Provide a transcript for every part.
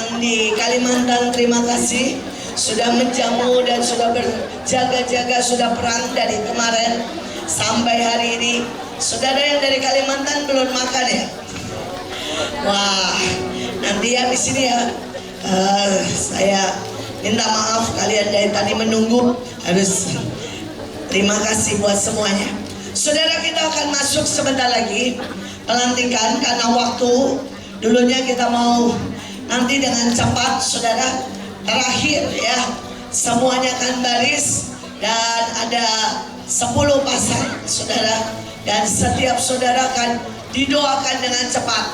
yang di Kalimantan, terima kasih sudah menjamu dan sudah berjaga-jaga, sudah perang dari kemarin sampai hari ini. Saudara yang dari Kalimantan belum makan ya? Wah, nanti habis ini ya saya minta maaf, kalian dari tadi menunggu. Harus terima kasih buat semuanya. Saudara, kita akan masuk sebentar lagi pelantikan karena waktu. Dulunya kita mau nanti dengan cepat, saudara, terakhir ya, semuanya akan baris dan ada 10 pasang, saudara, dan setiap saudara akan didoakan dengan cepat,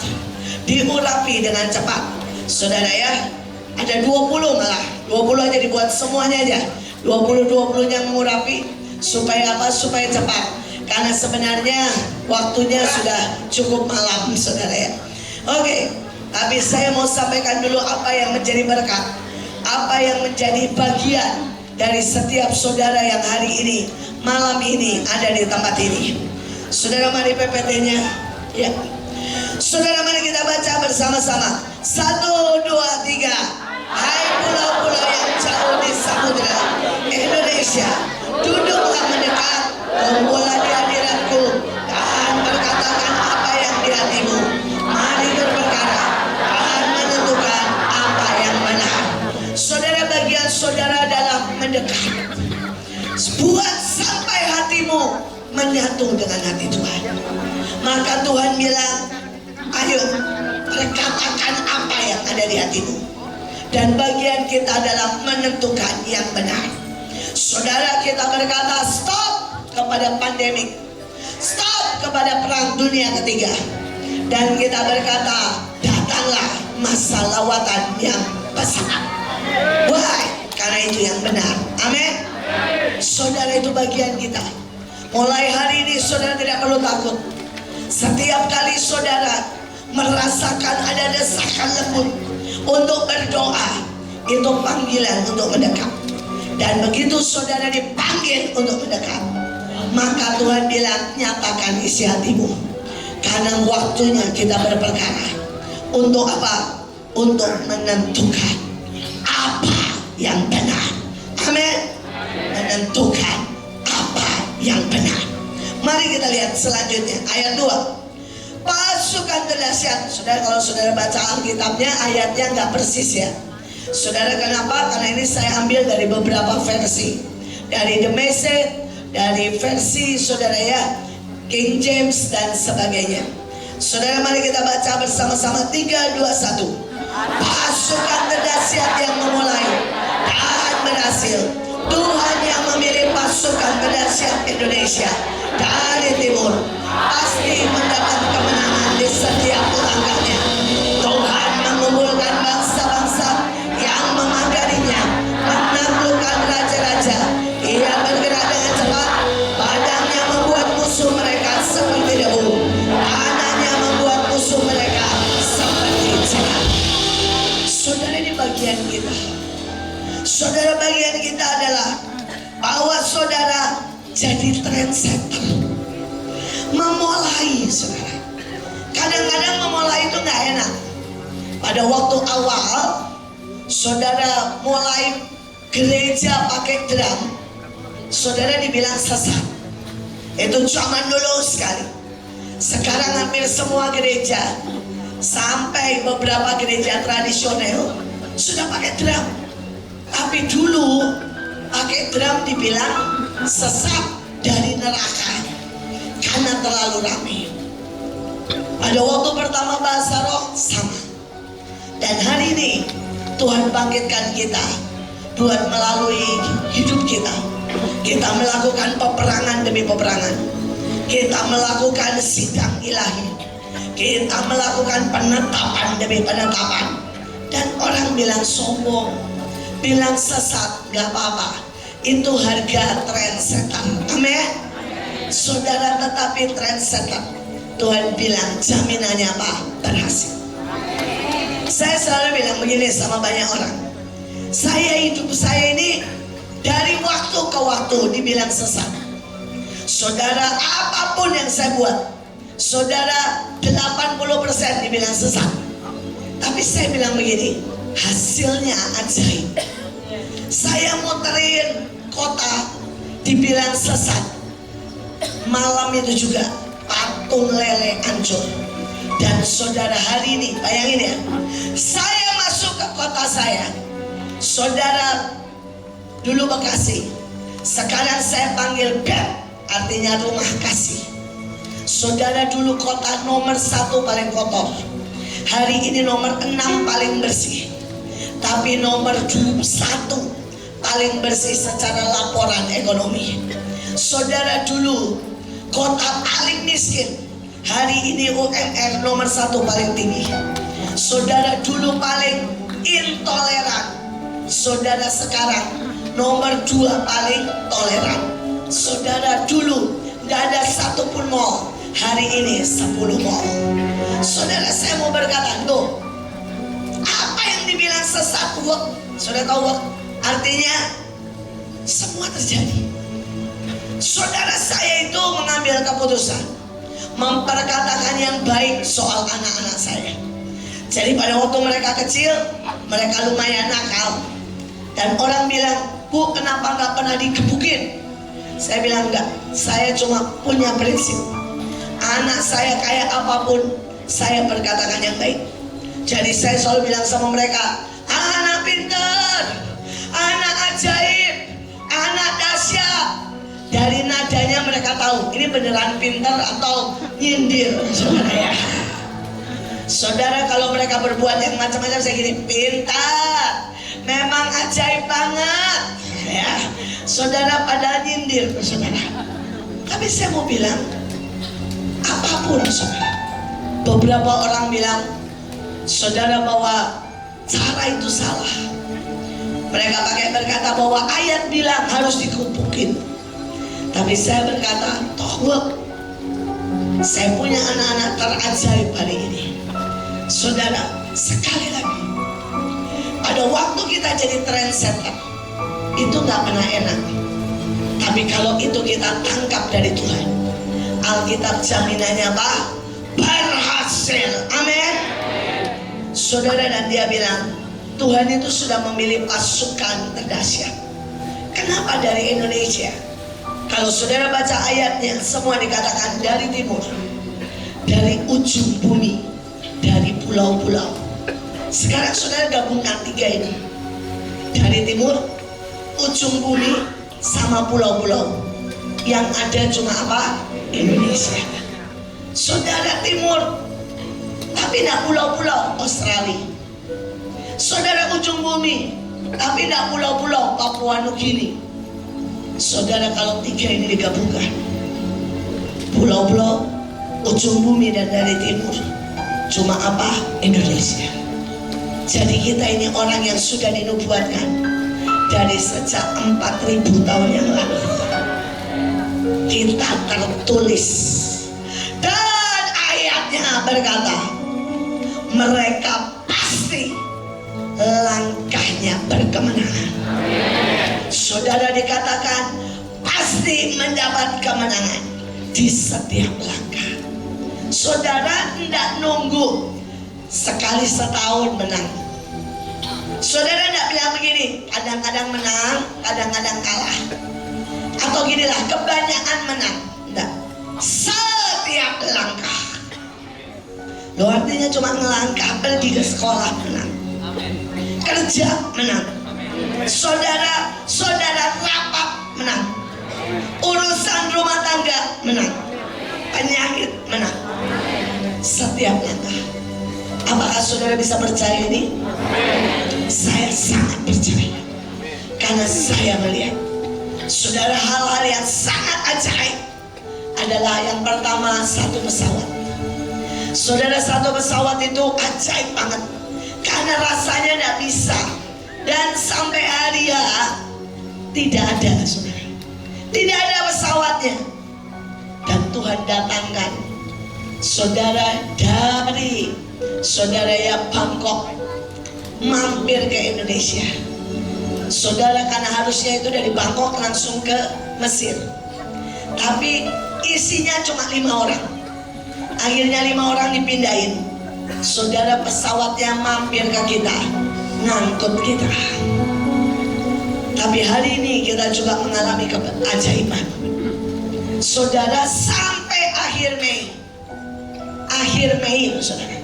diurapi dengan cepat, saudara ya. Ada 20 malah, 20 aja dibuat semuanya aja, 20-20-nya mengurapi supaya apa? Supaya cepat, karena sebenarnya waktunya sudah cukup malam, saudara ya. Oke, tapi saya mau sampaikan dulu apa yang menjadi berkat, apa yang menjadi bagian dari setiap saudara yang hari ini, malam ini ada di tempat ini. Saudara, mari PPT-nya ya. Saudara, mari kita baca bersama-sama. 1, 2, 3. Hai pulau-pulau yang jauh di samudera Indonesia, duduklah mendekat, kumpullah di hadiratku, dan berkatakan apa yang di hatimu. Mari berperkara dan menentukan apa yang benar. Saudara, bagian saudara dalam mendekat, buat sampai hatimu menyatu dengan hati Tuhan. Maka Tuhan bilang, ayo katakan apa yang ada di hatimu. Dan bagian kita adalah menentukan yang benar. Saudara, kita berkata stop kepada pandemik, stop kepada perang dunia ketiga, dan kita berkata datanglah masa lawatan yang besar. Why? Karena itu yang benar. Amin. Saudara, itu bagian kita. Mulai hari ini saudara tidak perlu takut. Setiap kali saudara merasakan ada desakan lembut untuk berdoa, itu panggilan untuk mendekat. Dan begitu saudara dipanggil untuk mendekat, maka Tuhan bilang, nyatakan isi hatimu. Karena waktunya kita berperkara. Untuk apa? Untuk menentukan apa yang benar. Amin. Menentukan apa yang benar. Mari kita lihat selanjutnya ayat 2. Pasukan terdahsyat. Saudara, kalau saudara baca Alkitabnya ayatnya nggak persis ya. Saudara, kenapa? Karena ini saya ambil dari beberapa versi, dari The Message, dari versi saudara ya King James dan sebagainya. Saudara, mari kita baca bersama-sama. 3, 2, 1. Pasukan terdahsyat yang memulai dan berhasil. Tuhan yang memilih pasukan terdahsyat Indonesia dari timur pasti mendapat kemenangan di setiap langkahnya. Tuhan mengumpulkan bangsa-bangsa yang memagarinya, menaklukkan raja-raja. Ia bergerak dengan cepat, badannya membuat musuh mereka seperti debu, tangannya membuat musuh mereka seperti jerat. Saudara, ini bagian kita. Saudara, bagian kita adalah bahwa saudara jadi trendsetter. Memulai, saudara. Kadang-kadang memulai itu nggak enak. Pada waktu awal saudara mulai gereja pakai drum, saudara dibilang sesat. Itu zaman dulu sekali. Sekarang hampir semua gereja, sampai beberapa gereja tradisional sudah pakai drum. Tapi dulu pakai drum dibilang sesat dari neraka karena terlalu ramai. Pada waktu pertama bahasa roh sama. Dan hari ini Tuhan bangkitkan kita buat melalui hidup kita. Kita melakukan peperangan demi peperangan. Kita melakukan sidang ilahi. Kita melakukan penetapan demi penetapan. Dan orang bilang sombong, bilang sesat, gak apa-apa. Itu harga trendsetter. Amin. Saudara, tetapi trendsetter, Tuhan bilang jaminannya apa? Berhasil. Saya selalu bilang begini sama banyak orang, hidup saya ini dari waktu ke waktu dibilang sesat. Saudara, apapun yang saya buat, saudara 80% dibilang sesat. Tapi saya bilang begini, hasilnya ajaib. Saya muterin kota dibilang sesat. Malam itu juga patung lele hancur. Dan saudara hari ini, bayangin ya, saya masuk ke kota saya. Saudara dulu Bekasi, sekarang saya panggil BEP, artinya rumah kasih. Saudara dulu kota nomor 1 paling kotor, hari ini nomor 6 paling bersih. Tapi nomor 1 paling bersih secara laporan ekonomi. Saudara dulu kota paling miskin, hari ini UMR nomor 1 paling tinggi. Saudara dulu paling intoleran, saudara sekarang nomor 2 paling toleran. Saudara dulu tidak ada satupun mall, hari ini 10 mall. Saudara, saya mau berkata, loh, apa yang dibilang sesat work? Saudara tahu work? Artinya semua terjadi. Saudara, saya itu mengambil keputusan memperkatakan yang baik soal anak-anak saya. Jadi pada waktu mereka kecil, mereka lumayan nakal. Dan orang bilang, Bu, kenapa gak pernah digebukin? Saya bilang enggak, saya cuma punya prinsip. Anak saya kayak apapun, saya berkatakan yang baik. Jadi saya selalu bilang sama mereka, anak pintar, anak ajaib, anak dahsyat. Dari nadanya mereka tahu ini beneran pintar atau nyindir, saudara ya. Saudara, kalau mereka berbuat yang macam-macam, saya gini, pintar, memang ajaib banget ya. Saudara pada nyindir, saudara. Tapi saya mau bilang, apapun saudara, beberapa orang bilang, saudara, bahwa cara itu salah. Mereka pakai berkata bahwa ayat bilang harus dikupukin. Tapi saya berkata, toh saya punya anak-anak terajaib hari ini. Saudara, sekali lagi, pada waktu kita jadi trendsetter, itu gak pernah enak. Tapi kalau itu kita tangkap dari Tuhan, Alkitab jaminannya apa? Berhasil. Amin. Saudara, dan dia bilang, Tuhan itu sudah memilih pasukan terdahsyat. Kenapa dari Indonesia? Kalau saudara baca ayatnya, semua dikatakan dari timur, dari ujung bumi, dari pulau-pulau. Sekarang saudara gabungkan 3 ini, dari timur, ujung bumi, sama pulau-pulau. Yang ada cuma apa? Indonesia. Saudara timur, tapi tidak pulau-pulau, Australia. Saudara ujung bumi, tapi tidak pulau-pulau, Papua Nugini. Saudara, kalau 3 ini digabungkan, pulau-pulau, ujung bumi, dan dari timur, cuma apa? Indonesia. Jadi kita ini orang yang sudah dinubuatkan dari sejak 4.000 tahun yang lalu. Kita tertulis, dan ayatnya berkata, mereka pasti langkahnya berkemenangan. Saudara, dikatakan pasti mendapat kemenangan di setiap langkah. Saudara tidak nunggu sekali setahun menang. Saudara tidak bilang begini, kadang-kadang menang, kadang-kadang kalah. Atau ginilah, kebanyakan menang. Tidak, setiap langkah. Loh, artinya cuma ngelangkah, pergi ke sekolah menang, kerja menang, saudara rapat menang, urusan rumah tangga menang, penyakit menang, setiap langkah. Apakah saudara bisa percaya ini? Saya sangat percaya, karena saya melihat, saudara, hal-hal yang sangat ajaib adalah yang pertama, 1 pesawat. Saudara, 1 pesawat itu ajaib banget, karena rasanya tidak bisa. Dan sampai hari ya tidak ada, saudara, tidak ada pesawatnya. Dan Tuhan datangkan saudara dari saudara ya Bangkok mampir ke Indonesia. Saudara, karena harusnya itu dari Bangkok langsung ke Mesir, tapi isinya cuma 5 orang. Akhirnya 5 orang dipindahin. Saudara, pesawatnya mampir ke kita, ngangkut kita. Tapi hari ini kita juga mengalami keajaiban. Saudara, sampai akhir Mei saudara.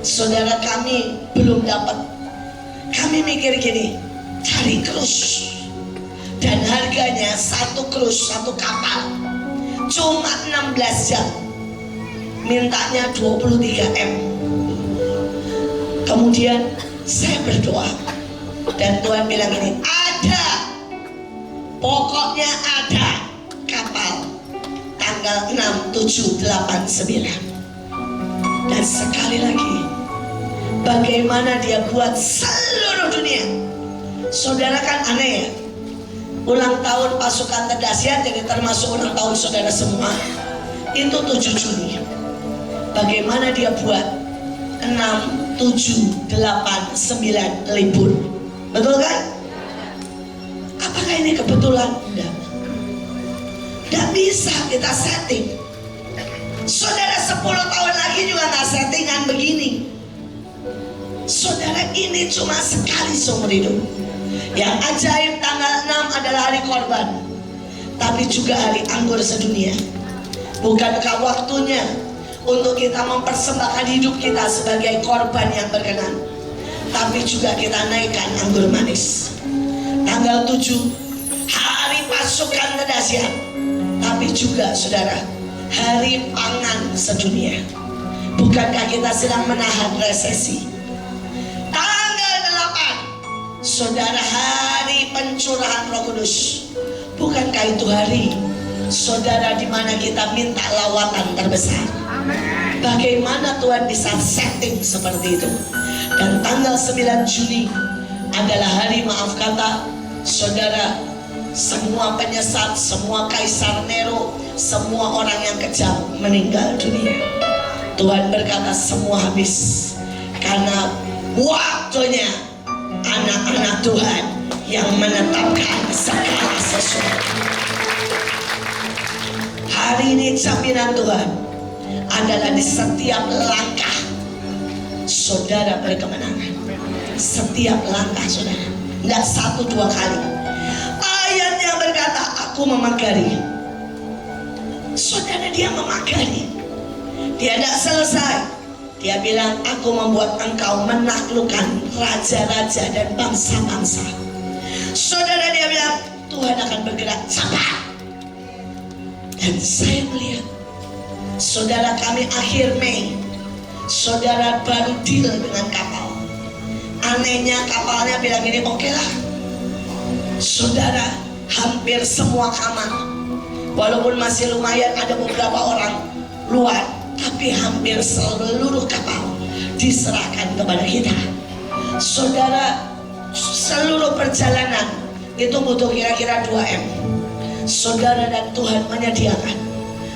Saudara, kami belum dapat. Kami mikir gini, cari krus. Dan harganya satu krus, satu kapal cuma 16 jam. Mintanya 23 M. Kemudian saya berdoa dan Tuhan bilang ini, ada, pokoknya ada kapal tanggal 6, 7, 8, 9. Dan sekali lagi, bagaimana dia buat seluruh dunia. Saudara, kan aneh ya, ulang tahun pasukan terdahsyat jadi termasuk ulang tahun saudara semua itu 7 Juni. Bagaimana dia buat 6, 7, 8, 9 libur. Betul kan? Apakah ini kebetulan? Tidak bisa kita setting. Saudara, 10 tahun lagi juga gak settingan begini. Saudara, ini cuma sekali seumur hidup. Yang ajaib, tanggal 6 adalah hari korban, tapi juga hari anggur sedunia. Bukankah waktunya untuk kita mempersembahkan hidup kita sebagai korban yang berkenan, tapi juga kita naikkan anggur manis. Tanggal 7 hari pasukan terdahsyat, tapi juga saudara, hari pangan sedunia. Bukankah kita sedang menahan resesi? Saudara, hari pencurahan Roh Kudus. Bukankah itu hari saudara di mana kita minta lawatan terbesar? Bagaimana Tuhan bisa setting seperti itu? Dan tanggal 9 Juni adalah hari maaf kata saudara, semua penyesat, semua kaisar Nero, semua orang yang kejam meninggal dunia. Tuhan berkata semua habis, karena waktunya anak-anak Tuhan yang menetapkan segala sesuatu. Hari ini jaminan Tuhan adalah di setiap langkah saudara berkemenangan. Setiap langkah saudara, tidak 1-2 kali. Ayatnya berkata, aku memagari. Saudara, dia memagari. Dia tidak selesai. Dia bilang, aku membuat engkau menaklukkan raja-raja dan bangsa-bangsa. Saudara, dia bilang, Tuhan akan bergerak cepat. Dan saya melihat, saudara, kami akhir Mei, saudara baru deal dengan kapal. Anehnya kapalnya bilang ini, oke lah. Saudara, hampir semua kamar, walaupun masih lumayan ada beberapa orang luar, tapi hampir seluruh kapal diserahkan kepada kita. Saudara, seluruh perjalanan itu butuh kira-kira 2 M. Saudara, dan Tuhan menyediakan.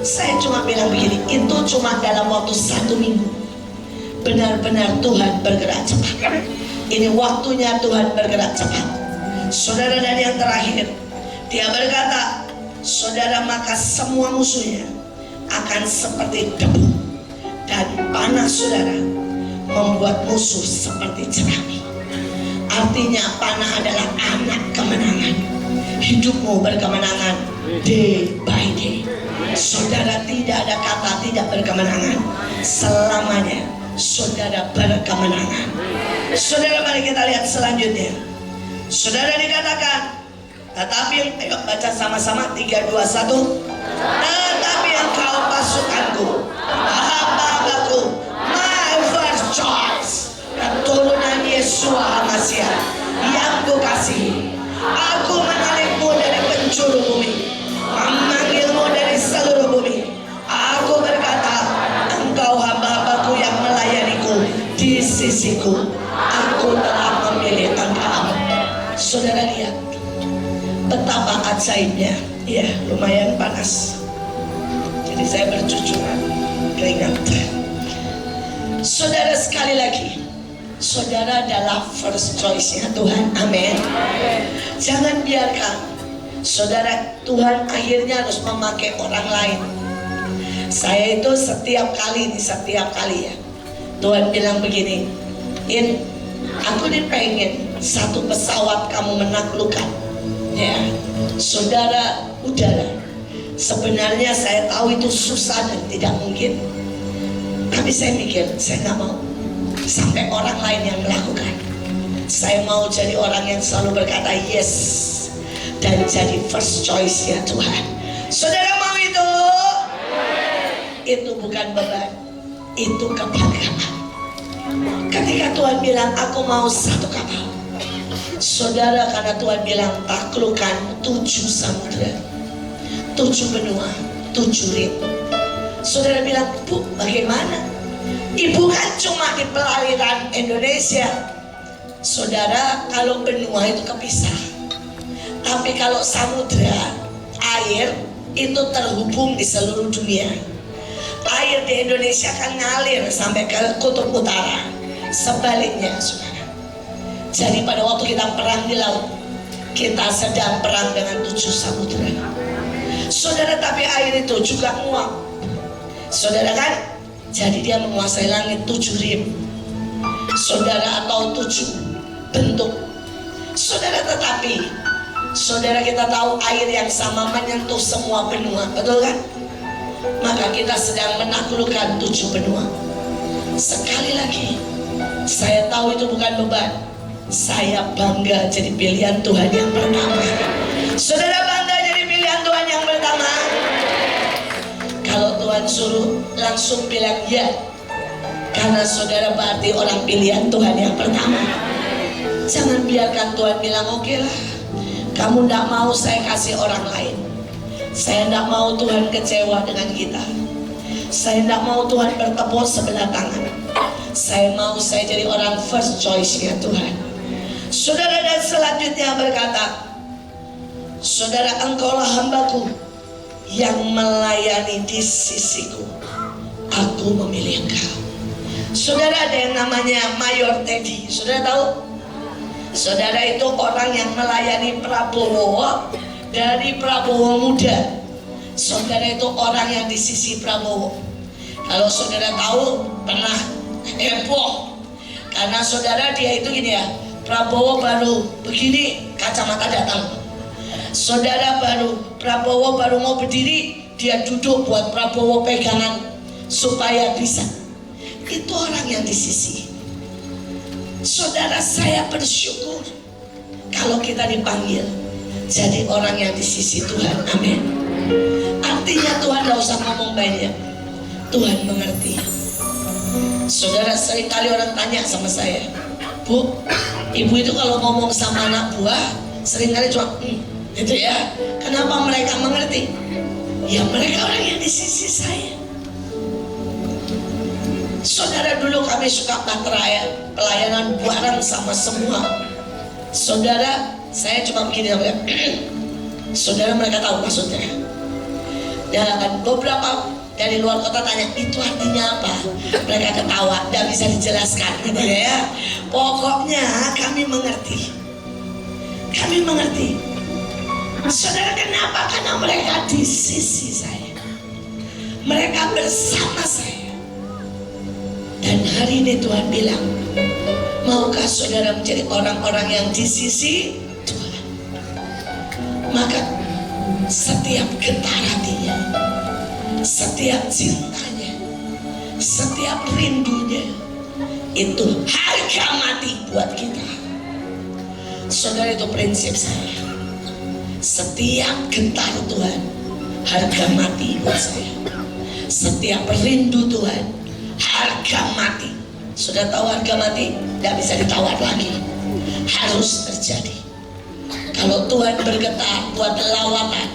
Saya cuma bilang begini, itu cuma dalam waktu 1 minggu. Benar-benar Tuhan bergerak cepat. Ini waktunya Tuhan bergerak cepat. Saudara, dan yang terakhir, dia berkata, saudara, maka semua musuhnya akan seperti debu, dan panas saudara membuat musuh seperti jerami. Artinya panah adalah anak kemenangan. Hidupmu berkemenangan day by day. Saudara, tidak ada kata tidak berkemenangan. Selamanya saudara berkemenangan. Saudara, mari kita lihat selanjutnya. Saudara, dikatakan, tetapi, ayo baca sama-sama, 3, 2, 1. Tetapi engkau pasukanku, hamba-hambaku, my first choice, keturunan Yesua HaMasiah yang kukasihi. Aku menarikmu dari penjuru bumi, memanggilmu dari seluruh bumi. Aku berkata, engkau hamba-hambaku yang melayaniku di sisiku. Aku telah memilih engkau. Saudara, lihat betapa ajaibnya. Ya, lumayan panas, jadi saya bercucuran keringat. Saudara, sekali lagi, saudara adalah first choice-nya Tuhan. Amin. Jangan biarkan saudara, Tuhan akhirnya harus memakai orang lain. Saya itu setiap kali ya, Tuhan bilang begini, Aku nih pengen satu pesawat kamu menaklukkan, ya, saudara udara. Sebenarnya saya tahu itu susah dan tidak mungkin, tapi saya mikir saya nggak mau sampai orang lain yang melakukan. Saya mau jadi orang yang selalu berkata yes dan jadi first choice ya Tuhan. Saudara mau itu? Itu bukan beban, itu kebanggaan. Ketika Tuhan bilang aku mau satu kapal, saudara, karena Tuhan bilang taklukkan 7 samudera, 7 benua, 7 rim. Saudara bilang, Bu, bagaimana? Ibu kan cuma di perairan Indonesia. Saudara, kalau benua itu kepisah, tapi kalau samudera, air itu terhubung di seluruh dunia. Air di Indonesia kan ngalir sampai ke kutub utara, sebaliknya saudara. Jadi pada waktu kita perang di laut, kita sedang perang dengan 7 samudera, saudara. Tapi air itu juga nguap, saudara kan. Jadi dia menguasai langit 7 rim, saudara, atau 7 bentuk, saudara. Tetapi saudara, kita tahu air yang sama menyentuh semua benua, betul kan? Maka kita sedang menaklukkan 7 benua. Sekali lagi, saya tahu itu bukan beban. Saya bangga jadi pilihan Tuhan yang pertama. Saudara bangga jadi pilihan Tuhan yang pertama? Kalau Tuhan suruh, langsung bilang ya, karena saudara berarti orang pilihan Tuhan yang pertama. Jangan biarkan Tuhan bilang oke lah, kamu tidak mau, saya kasih orang lain. Saya tidak mau Tuhan kecewa dengan kita. Saya tidak mau Tuhan bertepuk sebelah tangan. Saya mau saya jadi orang first choice-nya Tuhan. Saudara, dan selanjutnya berkata, saudara, engkaulah hambaku yang melayani di sisiku. Aku memilih engkau. Saudara, ada yang namanya Mayor Teddy. Saudara tahu? Saudara, itu orang yang melayani Prabowo dari Prabowo muda. Saudara, itu orang yang di sisi Prabowo. Kalau saudara tahu, pernah heboh karena saudara, dia itu gini ya, Prabowo baru begini kacamata datang. Saudara, Prabowo baru mau berdiri, dia duduk buat Prabowo pegangan supaya bisa. Itu orang yang di sisi. Saudara, saya bersyukur kalau kita dipanggil jadi orang yang di sisi Tuhan. Amin. Artinya Tuhan gak usah ngomong banyak, Tuhan mengerti. Saudara, seringkali orang tanya sama saya, Bu, ibu itu kalau ngomong sama anak buah seringkali cuma gitu ya. Kenapa mereka mengerti? Ya mereka orang yang di sisi saya. Saudara, dulu kami suka baterai pelayanan bareng sama semua. Saudara, saya cuma begini namanya. Saudara, mereka tahu maksudnya. Dan beberapa dari luar kota tanya, itu artinya apa? Mereka ketawa, tidak bisa dijelaskan gitu ya. Pokoknya kami mengerti. Kami mengerti. Saudara, kenapa? Karena mereka di sisi saya. Mereka bersama saya. Dan hari ini Tuhan bilang, maukah saudara menjadi orang-orang yang di sisi Tuhan? Maka setiap getar hatinya, setiap cintanya, setiap rindunya, itu harga mati buat kita. Saudara, itu prinsip saya. Setiap getar Tuhan harga mati buat saya. Setiap rindu Tuhan harga mati. Sudah tahu harga mati? Tidak bisa ditawar lagi. Harus terjadi. Kalau Tuhan bergetar buat lawatan,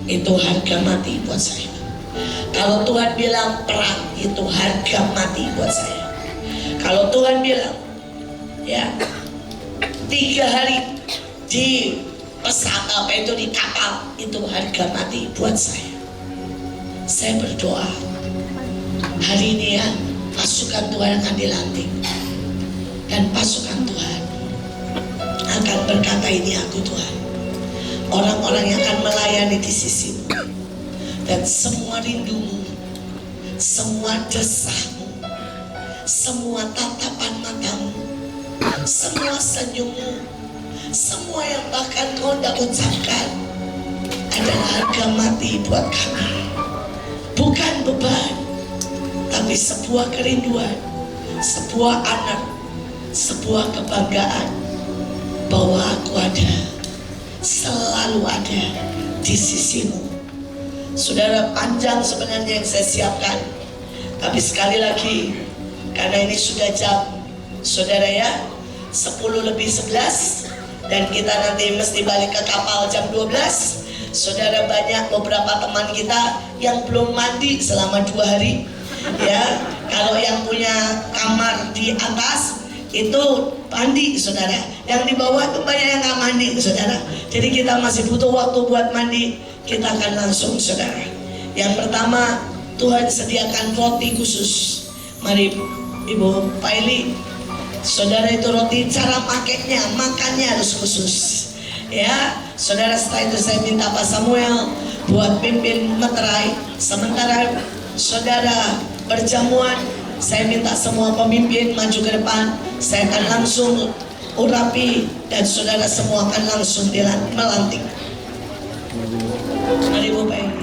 itu harga mati buat saya. Kalau Tuhan bilang perang, itu harga mati buat saya. Kalau Tuhan bilang ya 3 hari di pesawat apa itu di kapal, itu harga mati buat saya. Saya berdoa hari ini ya, pasukan Tuhan akan dilantik dan pasukan Tuhan akan berkata, ini aku Tuhan. Orang-orang yang akan melayani di sisimu, dan semua rindumu, semua desahmu, semua tatapan matamu semua senyummu, semua yang bahkan kau tidak ucapkan adalah harga mati buat kami. Bukan beban, tapi sebuah kerinduan, sebuah anak, sebuah kebanggaan bahwa aku ada, selalu ada di sisimu. Saudara, panjang sebenarnya yang saya siapkan, tapi sekali lagi karena ini sudah jam, saudara ya, 10:11 dan kita nanti mesti balik ke kapal jam 12. Saudara, banyak beberapa teman kita yang belum mandi selama 2 hari ya. Kalau yang punya kamar di atas itu mandi, saudara. Yang di bawah itu banyak yang nggak mandi, saudara. Jadi kita masih butuh waktu buat mandi. Kita akan langsung, saudara. Yang pertama, Tuhan sediakan roti khusus. Mari Ibu Paili, saudara, itu roti cara pakainya, makannya harus khusus ya, saudara. Setelah itu saya minta Pak Samuel buat pimpin meterai. Sementara saudara berjamuan, saya minta semua pemimpin maju ke depan. Saya akan langsung urapi dan saudara semua akan langsung melantik. Mari Bu Paili.